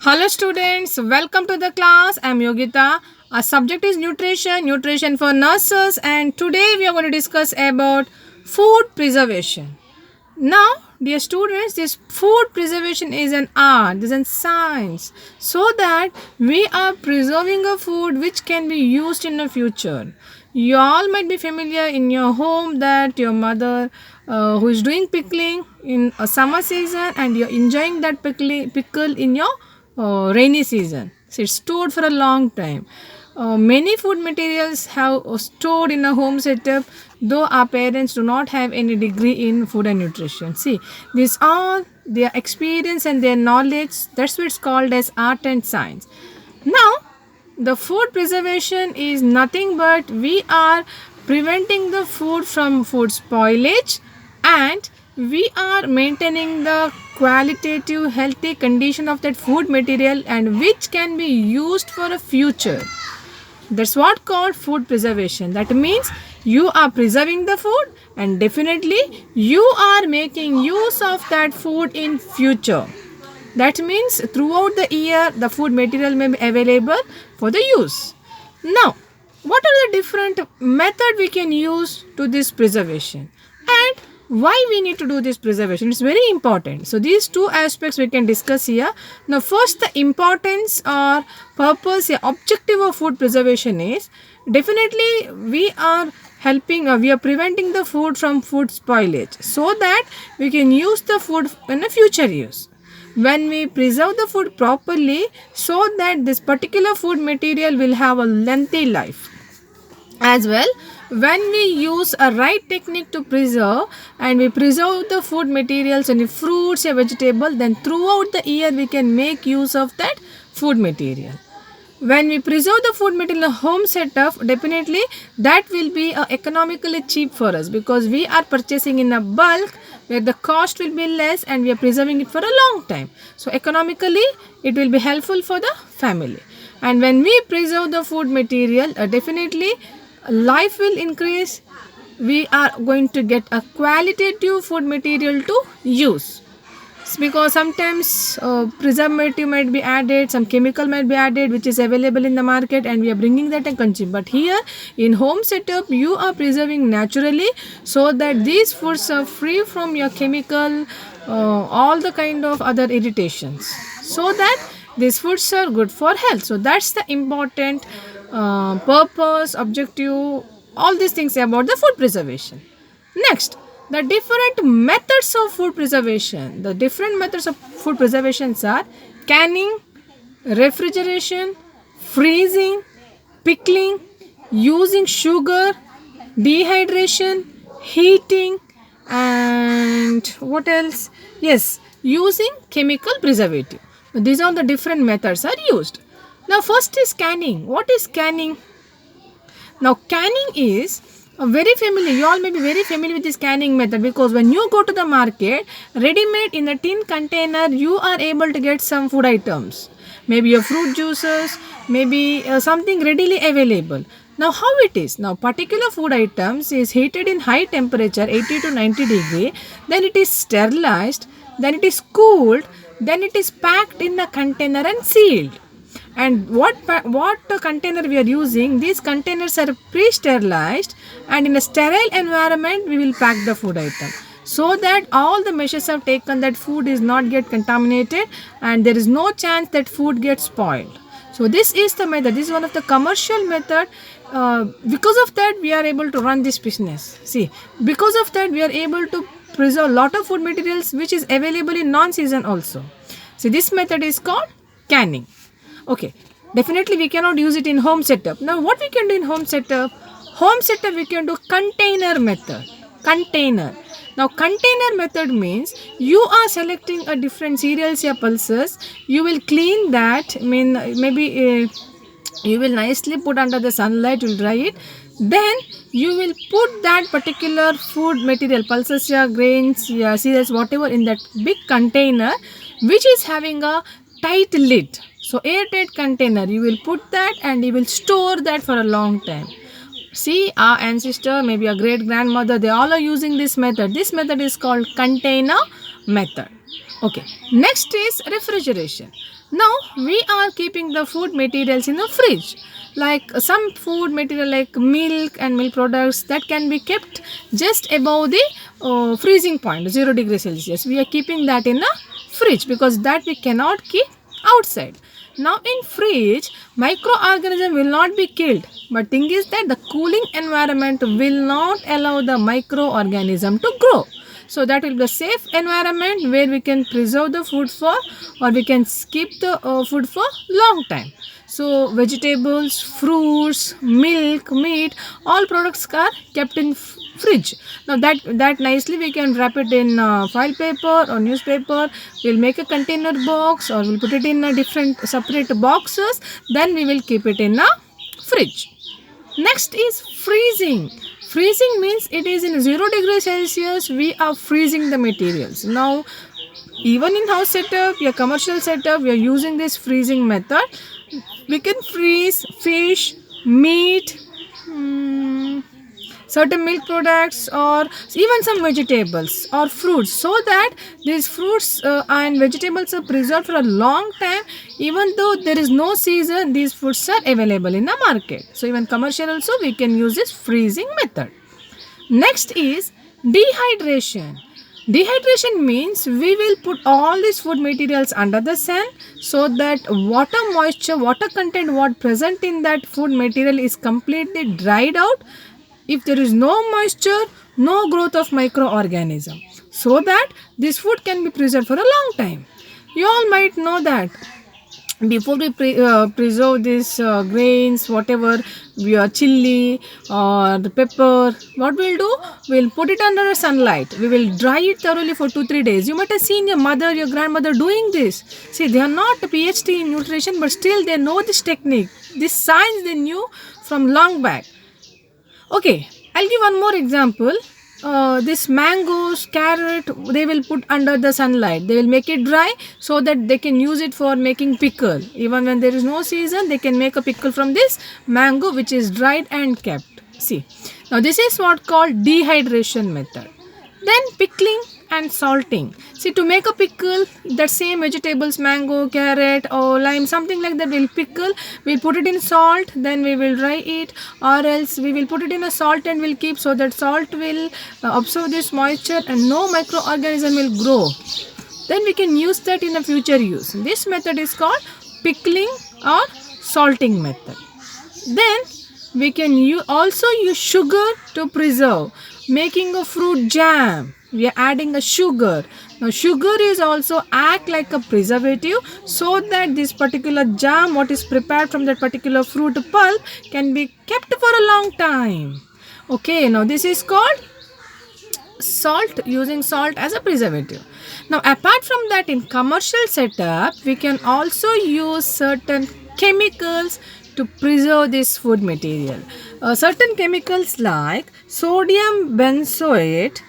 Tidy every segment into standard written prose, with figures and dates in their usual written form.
Hello students, welcome to the class. I am Yogita. Our subject is nutrition for nurses, and today we are going to discuss about food preservation. Now, dear students, this food preservation is an art, this is a science, so that we are preserving a food which can be used in the future. You all might be familiar in your home that your mother who is doing pickling in a summer season and you're enjoying that pickle in your rainy season. So it's stored for a long time. Many food materials have stored in a home setup, though our parents do not have any degree in food and nutrition. See, this all their experience and their knowledge. That's what it's called as art and science. Now, the food preservation is nothing but we are preventing the food from food spoilage, and we are maintaining the qualitative healthy condition of that food material and which can be used for a future. That's what called food preservation. That means you are preserving the food and definitely you are making use of that food in future. That means throughout the year the food material may be available for the use. Now, what are the different method we can use to this preservation and why we need to do this preservation? It's very important. So these two aspects we can discuss here. Now, first, the importance or purpose, objective of food preservation is definitely we are helping we are preventing the food from food spoilage so that we can use the food in a future use. When we preserve the food properly, so that this particular food material will have a lengthy life as well. When we use a right technique to preserve and we preserve the food materials and the fruits or vegetable, then throughout the year we can make use of that food material. When we preserve the food material in a home setup, definitely that will be economically cheap for us because we are purchasing in a bulk where the cost will be less and we are preserving it for a long time. So economically it will be helpful for the family. And when we preserve the food material, definitely life will increase. We are going to get a qualitative food material to use. Because sometimes preservative might be added, some chemical might be added which is available in the market and we are bringing that and consume. But here in home setup you are preserving naturally so that these foods are free from your chemical, all the kind of other irritations, so that these foods are good for health. So that's the important purpose, objective, all these things about the food preservation. Next, the different methods of food preservation. The different methods of food preservations are canning, refrigeration, freezing, pickling, using sugar, dehydration, heating, and what else? Yes, using chemical preservative. These are the different methods are used. Now, first is canning. What is canning? Now, canning is very familiar. You all may be very familiar with this canning method because when you go to the market, ready-made in a tin container, you are able to get some food items. Maybe your fruit juices, maybe something readily available. Now, how it is? Now, particular food items is heated in high temperature, 80 to 90 degree. Then it is sterilized. Then it is cooled. Then it is packed in a container and sealed. And what container we are using, these containers are pre-sterilized and in a sterile environment we will pack the food item so that all the measures are taken that food is not get contaminated and there is no chance that food gets spoiled. So this is the method. This is one of the commercial method. Because of that we are able to run this business. See, because of that we are able to preserve a lot of food materials which is available in non-season also. See, this method is called canning. Okay, definitely we cannot use it in home setup. Now, what we can do in home setup? Home setup we can do container method. Container. Now, container method means you are selecting a different cereals or pulses. You will clean that. I mean, maybe you will nicely put under the sunlight. You will dry it. Then you will put that particular food material, pulses, or grains, or cereals, whatever, in that big container, which is having a tight lid. So airtight container, you will put that and you will store that for a long time. See, our ancestor, maybe our great grandmother, they all are using this method. This method is called container method. Okay, next is refrigeration. Now we are keeping the food materials in the fridge. Like some food material like milk and milk products that can be kept just above the freezing point 0 degrees Celsius. We are keeping that in the fridge because that we cannot keep outside. Now in fridge, microorganism will not be killed. But thing is that the cooling environment will not allow the microorganism to grow. So that will be a safe environment where we can preserve the food for or we can keep the food for long time. So vegetables, fruits, milk, meat, all products are kept in fridge. Now that nicely we can wrap it in file paper or newspaper. We'll make a container box or we'll put it in a different separate boxes. Then we will keep it in a fridge. Next is freezing. Freezing means it is in 0 degrees Celsius we are freezing the materials. Now even in house setup, your commercial setup, we are using this freezing method. We can freeze fish, meat, certain milk products or even some vegetables or fruits so that these fruits and vegetables are preserved for a long time even though there is no season these foods are available in the market. So even commercial also we can use this freezing method. Next is dehydration. Dehydration means we will put all these food materials under the sun so that water content what present in that food material is completely dried out. If there is no moisture, no growth of microorganism, so that this food can be preserved for a long time. You all might know that before we preserve these grains, whatever we are chili or the pepper, what we'll do, we'll put it under the sunlight. We will dry it thoroughly for 2-3 days. You might have seen your mother, your grandmother doing this. See, they are not a PhD in nutrition, but still they know this technique. This science they knew from long back. Okay, I'll give one more example. This mangoes, carrot, they will put under the sunlight. They will make it dry so that they can use it for making pickle. Even when there is no season, they can make a pickle from this mango which is dried and kept. See, now this is what called dehydration method. Then pickling and salting. See, to make a pickle, that same vegetables, mango, carrot or lime, something like that, we'll pickle, we'll put it in salt, then we will dry it, or else we will put it in a salt and we'll keep so that salt will absorb this moisture and no microorganism will grow. Then we can use that in a future use. This method is called pickling or salting method. Then we can also use sugar to preserve. Making a fruit jam, we are adding a sugar. Now sugar is also act like a preservative so that this particular jam what is prepared from that particular fruit pulp can be kept for a long time. Okay, now this is called salt, using salt as a preservative. Now apart from that, in commercial setup we can also use certain chemicals to preserve this food material. Certain chemicals like sodium benzoate,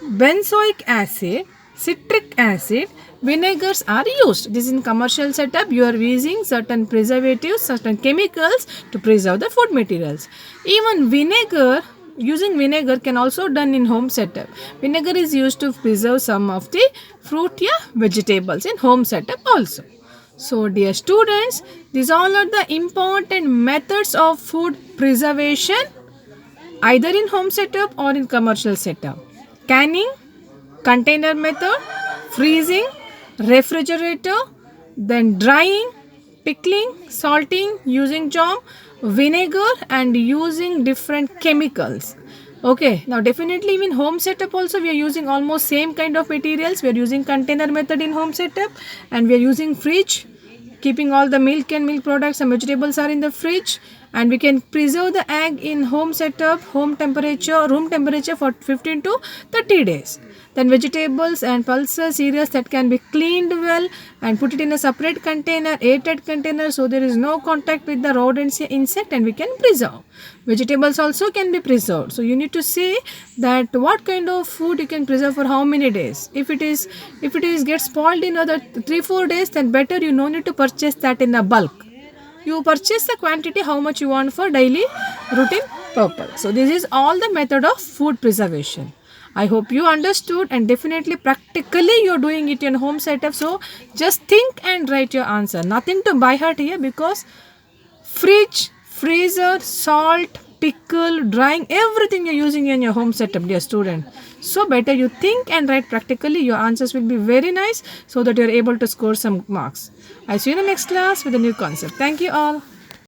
benzoic acid, citric acid, vinegars are used. This is in commercial setup. You are using certain preservatives, certain chemicals to preserve the food materials. Even using vinegar can also done in home setup. Vinegar is used to preserve some of the fruit or vegetables in home setup also. So dear students, these all are the important methods of food preservation either in home setup or in commercial setup. Canning, container method, freezing, refrigerator, then drying, pickling, salting, using jam, vinegar and using different chemicals. Okay, now definitely in home setup also we are using almost same kind of materials. We are using container method in home setup and we are using fridge, keeping all the milk and milk products and vegetables are in the fridge, and we can preserve the egg in home setup, room temperature for 15 to 30 days. Then vegetables and pulses, cereals that can be cleaned well and put it in a separate container, airtight container, so there is no contact with the rodents, insect, and we can preserve. Vegetables also can be preserved. So you need to see that what kind of food you can preserve for how many days. If it is gets spoiled in another 3-4 days, then better you no need to purchase that in a bulk. You purchase the quantity how much you want for daily routine purpose. So this is all the method of food preservation. I hope you understood, and definitely practically you're doing it in home setup. So just think and write your answer. Nothing to buy heart here, because fridge, freezer, salt, pickle, drying, everything you're using in your home setup, dear student. So better you think and write practically. Your answers will be very nice, so that you're able to score some marks. I see you in the next class with a new concept. Thank you all.